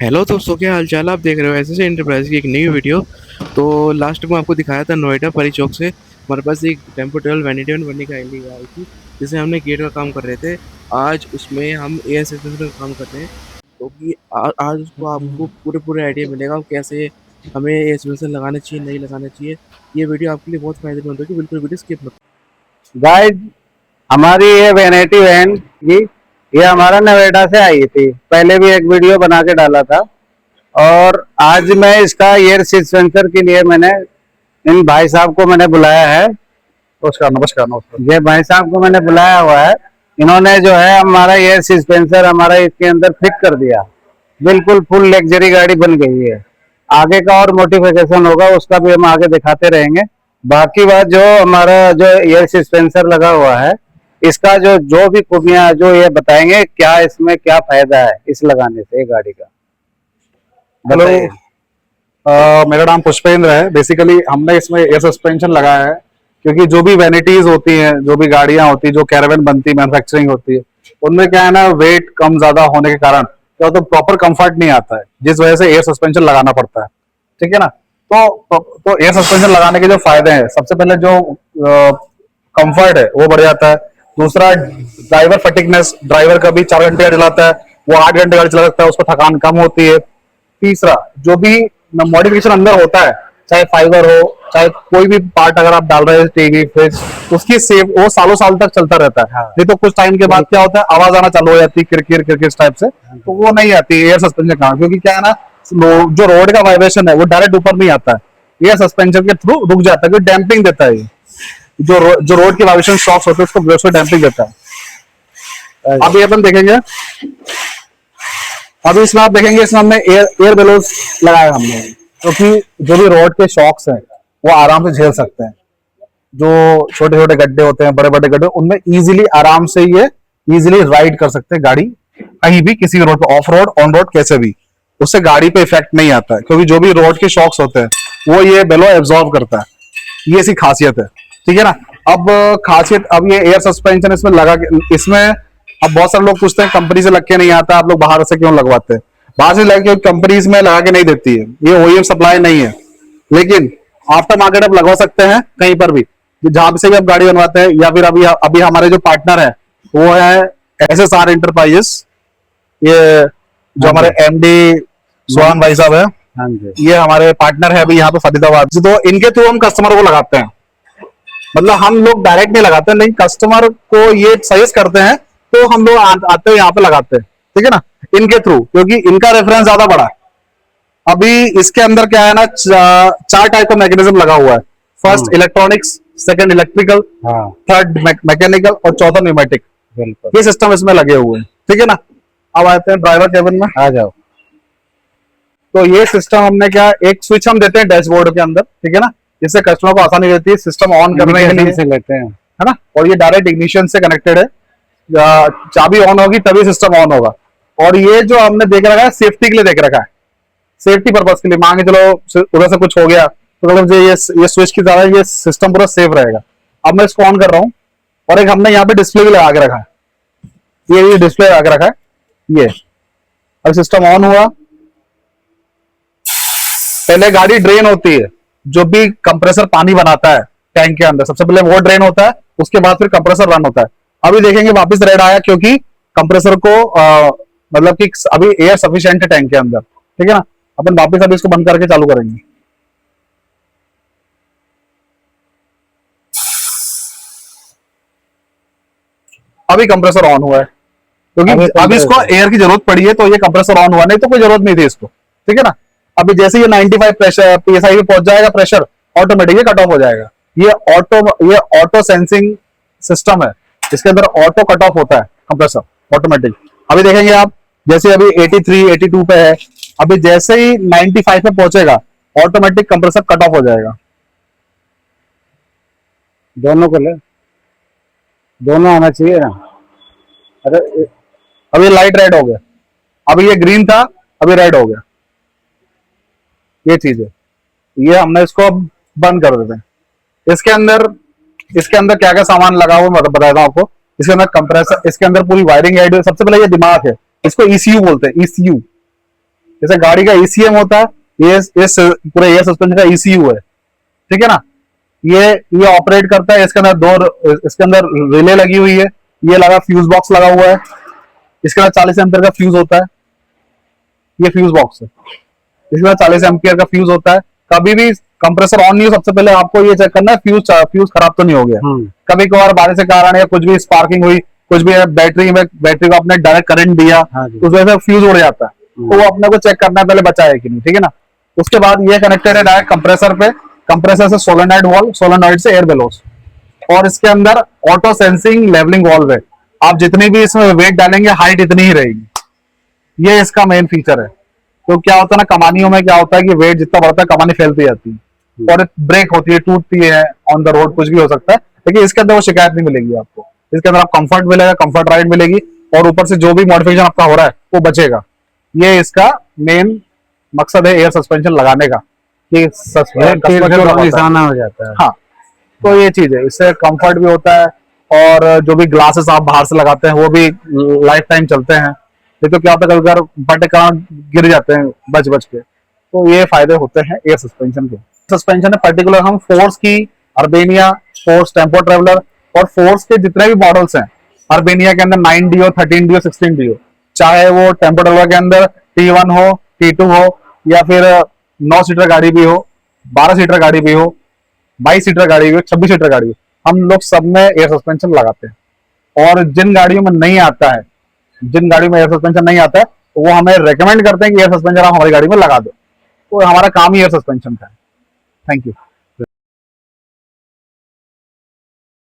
Hello दोस्तों, क्या हाल चाल। आप देख रहे हो एसएस एंटरप्राइज की एक नई वीडियो। तो लास्ट में आपको दिखाया था नोएडा परी चौक से हमारे पास एक टेम्पो ट्रेवल वैनिटी वन बनने का आइडिया आई थी, जिसे हमने गेट का काम कर रहे थे। आज उसमें हम एयर सस्पेंशन का काम कर रहे हैं। तो कि आज उसको आपको पूरे पूरे आइडिया मिलेगा कैसे हमें एयर सस्पेंशन लगाना चाहिए, नहीं लगाना चाहिए। ये वीडियो आपके लिए बहुत फायदेमंद होगी, बिल्कुल वीडियो स्किप मत। गाइस, हमारी ये वैनिटी वैन की ये हमारा नोएडा से आई थी। पहले भी एक वीडियो बना के डाला था और आज मैं इसका एयर सस्पेंसर के लिए मैंने इन भाई साहब को मैंने बुलाया है। नमस्कार नमस्कार नमस्कार। ये भाई साहब को मैंने बुलाया हुआ है। इन्होंने जो है हमारा एयर सस्पेंसर हमारा इसके अंदर फिट कर दिया। बिल्कुल फुल लग्जरी गाड़ी बन गई है। आगे का और मॉडिफिकेशन होगा उसका भी हम आगे दिखाते रहेंगे। बाकी बात जो हमारा जो एयर सस्पेंसर लगा हुआ है इसका जो जो भी खूबियां जो ये बताएंगे क्या इसमें क्या फायदा है इस लगाने से गाड़ी का। हेलो, बताइए। मेरा नाम पुष्पेंद्र है। बेसिकली हमने इसमें एयर सस्पेंशन लगाया है क्योंकि जो भी वैनिटीज होती हैं, जो भी गाड़ियां होती है, जो कैरावन बनती है, मैन्युफैक्चरिंग होती है, उनमें क्या है ना, वेट कम ज्यादा होने के कारण क्या होता है, प्रॉपर कंफर्ट नहीं आता है, जिस वजह से एयर सस्पेंशन लगाना पड़ता है। ठीक है ना। तो एयर सस्पेंशन लगाने के जो फायदे हैं, सबसे पहले जो कंफर्ट है वो बढ़ जाता है। दूसरा, ड्राइवर फटिकनेस, ड्राइवर का भी 4 घंटे गाड़ी चलाता है, वो 8 घंटे गाड़ी चला सकता है, उसको थकान कम होती है। तीसरा, जो भी मॉडिफिकेशन अंदर होता है, चाहे फाइबर हो, चाहे कोई भी पार्ट अगर आप डाल रहे हैं, टीवी फ्रिज, उसकी सेव वो सालों साल तक चलता रहता है। हाँ। नहीं तो कुछ टाइम के बाद क्या होता है, आवाज आना चालू हो जाती है, किरकिर किरकिर टाइप से, तो वो नहीं आती एयर सस्पेंशन का, क्योंकि क्या है ना, जो रोड का वाइब्रेशन है वो डायरेक्ट ऊपर नहीं आता है, एयर सस्पेंशन के थ्रू रुक जाता है, क्योंकि डैम्पिंग देता है। जो रोड के वाइब्रेशन शॉक्स होते हैं उसको डैम्पिंग देता है। अभी अपन देखेंगे, अभी इसमें आप देखेंगे, इसमें हमने एयर बेलोज लगाया हमने, क्योंकि जो भी रोड के शॉक्स हैं वो आराम से झेल सकते हैं। जो छोटे छोटे गड्ढे होते हैं, बड़े बड़े गड्ढे, उनमें इजीली आराम से ये इजीली राइड कर सकते हैं गाड़ी, कहीं भी किसी भी रोड पे, ऑफ रोड ऑन रोड कैसे भी, उससे गाड़ी पे इफेक्ट नहीं आता है, क्योंकि जो भी रोड के शॉक्स होते हैं वो ये बेलो एब्जॉर्ब करता है। ये इसकी खासियत है। ठीक है ना। अब खासियत, अब ये एयर सस्पेंशन इसमें लगा के, इसमें अब बहुत सारे लोग पूछते हैं कंपनी से लग के नहीं आता, आप लोग बाहर से क्यों लगवाते हैं? बाहर से लगे कंपनीज में लगा के नहीं देती है, ये ओईएम सप्लाई नहीं है। लेकिन आफ्टर मार्केट आप लगवा सकते हैं कहीं पर भी, जहां से भी आप गाड़ी बनवाते हैं, या फिर अभी अभी हमारे जो पार्टनर है वो है एसएसआर एंटरप्राइजेस। ये जो हमारे एमडी सोहान भाई साहब है, हाँ जी। ये हमारे पार्टनर है अभी यहाँ पे फरीदाबाद। तो इनके थ्रू हम कस्टमर को लगाते हैं। मतलब हम लोग डायरेक्ट नहीं लगाते, नहीं, कस्टमर को ये सजेस्ट करते हैं तो हम लोग आते हैं यहाँ पे लगाते हैं। ठीक है ना, इनके थ्रू, क्योंकि इनका रेफरेंस ज्यादा बड़ा है। अभी इसके अंदर क्या है ना, 4 टाइप का मैकेनिज्म लगा हुआ है। फर्स्ट इलेक्ट्रॉनिक्स, सेकंड इलेक्ट्रिकल, हाँ, थर्ड मैकेनिकल और चौथा न्यूमेटिक। बिल्कुल। ये सिस्टम इसमें लगे हुए हैं। ठीक है ना। अब आते हैं ड्राइवर केबिन में। आ जाओ। तो ये सिस्टम हमने क्या, एक स्विच हम देते हैं डैशबोर्ड के अंदर, ठीक है ना, जिससे कस्टमर को आसानी रहती है सिस्टम ऑन करने के लिए, से लेते हैं। है ना। और ये डायरेक्ट इग्निशन से कनेक्टेड है, चाबी ऑन होगी तभी सिस्टम ऑन होगा। और ये जो हमने देख रखा है, सेफ्टी के लिए देख रखा है, सेफ्टी पर्पज के लिए। मान के चलो उधर से कुछ हो गया तो मतलब ये स्विच की तरह ये सिस्टम पूरा सेफ रहेगा। अब मैं इसको ऑन कर रहा हूँ, और एक हमने यहाँ पे डिस्प्ले भी लगा के रखा है, ये डिस्प्ले लगा के रखा है ये। अब सिस्टम ऑन हुआ, पहले गाड़ी ड्रेन होती है, जो भी कंप्रेसर पानी बनाता है टैंक के अंदर, सबसे पहले वो ड्रेन होता है, उसके बाद फिर कंप्रेसर रन होता है। अभी देखेंगे वापस रेड आया, क्योंकि कंप्रेसर को मतलब कि अभी एयर सफिशिएंट है टैंक के अंदर। ठीक है ना। अपन वापस अभी इसको बंद करके चालू करेंगे। अभी कंप्रेसर ऑन हुआ है, क्योंकि अभी इसको एयर की जरूरत पड़ी है, तो ये कंप्रेसर ऑन हुआ, नहीं तो कोई जरूरत नहीं थी इसको। ठीक है ना। अभी जैसे ये 95 प्रेशर पीएसआई पे पहुंच जाएगा, प्रेशर ऑटोमेटिकली कट ऑफ हो जाएगा। ये ऑटो सेंसिंग सिस्टम है, इसके अंदर ऑटो कट ऑफ होता है कंप्रेसर ऑटोमेटिक। अभी देखेंगे आप, जैसे अभी 83 82 पे है, अभी जैसे ही 95 पे पहुंचेगा ऑटोमेटिक कंप्रेसर कट ऑफ हो जाएगा। दोनों को ले, दोनों आना चाहिए ना। अरे अभी लाइट रेड हो गया, अभी ये ग्रीन था, अभी रेड हो गया। ये चीज है, ये हमने इसको बंद कर देते हैं। इसके अंदर क्या क्या सामान लगा हुआ मैं बताता हूँ आपको। इसके अंदर कंप्रेसर, इसके अंदर पूरी वायरिंग है। सबसे पहले ये दिमाग है, इसको ईसीयू बोलते हैं, ईसीयू। जैसे गाड़ी का ECM होता है, ये पूरे एयर सस्पेंशन का ECU है, ठीक है ना। ये ऑपरेट करता है, इसके अंदर रिले लगी हुई है, ये लगा फ्यूज बॉक्स लगा हुआ है, इसके अंदर 40 एम्पियर का फ्यूज होता है, ये फ्यूज बॉक्स है, इसके अंदर 40 एम्पियर का फ्यूज होता है। कभी भी कंप्रेसर ऑन नहीं हो, सबसे पहले आपको ये चेक करना है फ्यूज खराब तो नहीं हो गया। कभी कभार बारिश के कारण या कुछ भी स्पार्किंग हुई, कुछ भी बैटरी को आपने डायरेक्ट करंट दिया, उस वजह से फ्यूज उड़ जाता है, तो वो अपने को चेक करना है पहले बचा है कि नहीं, ठीक है ना। उसके बाद ये कनेक्टेड है डायरेक्ट कंप्रेसर पे, कंप्रेसर से सोलेनॉइड वाल्व, सोलेनॉइड से एयर बेलोस, और इसके अंदर ऑटो सेंसिंग लेवलिंग वाल्व है। आप जितनी भी इसमें वेट डालेंगे हाइट इतनी ही रहेगी, ये इसका मेन फीचर है। तो क्या होता है ना, कमानियों में क्या होता है कि वेट जितना बढ़ता है कमानी फैलती जाती है और ब्रेक होती है, टूटती है ऑन द रोड, कुछ भी हो सकता है, लेकिन इसके अंदर वो शिकायत नहीं मिलेगी आपको। इसके अंदर आप कंफर्ट मिलेगा, कंफर्ट राइड मिलेगी, और ऊपर से जो भी मॉडिफिकेशन आपका हो रहा है वो बचेगा। ये इसका मेन मकसद है एयर सस्पेंशन लगाने का, कि निशाना हो जाता है। हाँ, तो ये चीज है, इससे कंफर्ट भी होता है, और जो भी ग्लासेस आप बाहर से लगाते हैं वो भी लाइफ टाइम चलते हैं। ये तो क्या होता है, कभी कभी बटे गिर जाते हैं बच के, तो ये फायदे होते हैं एयर सस्पेंशन के। सस्पेंशन में पर्टिकुलर हम फोर्स की, अर्बेनिया, फोर्स टेम्पो ट्रेवलर और फोर्स के जितने भी मॉडल्स हैं, अर्बेनिया के अंदर 9D हो, 13D हो, 16D हो, चाहे वो टेम्पो ट्रेवलर के अंदर T1 हो, T2 हो, या फिर 9 सीटर गाड़ी भी हो, 12 सीटर गाड़ी भी हो, 22 सीटर गाड़ी भी हो, 26 सीटर गाड़ी हो, हम लोग सब में एयर सस्पेंशन लगाते हैं। और जिन गाड़ियों में नहीं आता है, जिन गाड़ियों में एयर सस्पेंशन नहीं आता है, तो वो हमें रेकमेंड करते हैं कि एयर सस्पेंशन आप हमारी गाड़ी में लगा दो, तो हमारा काम ही एयर सस्पेंशन का है। Thank you.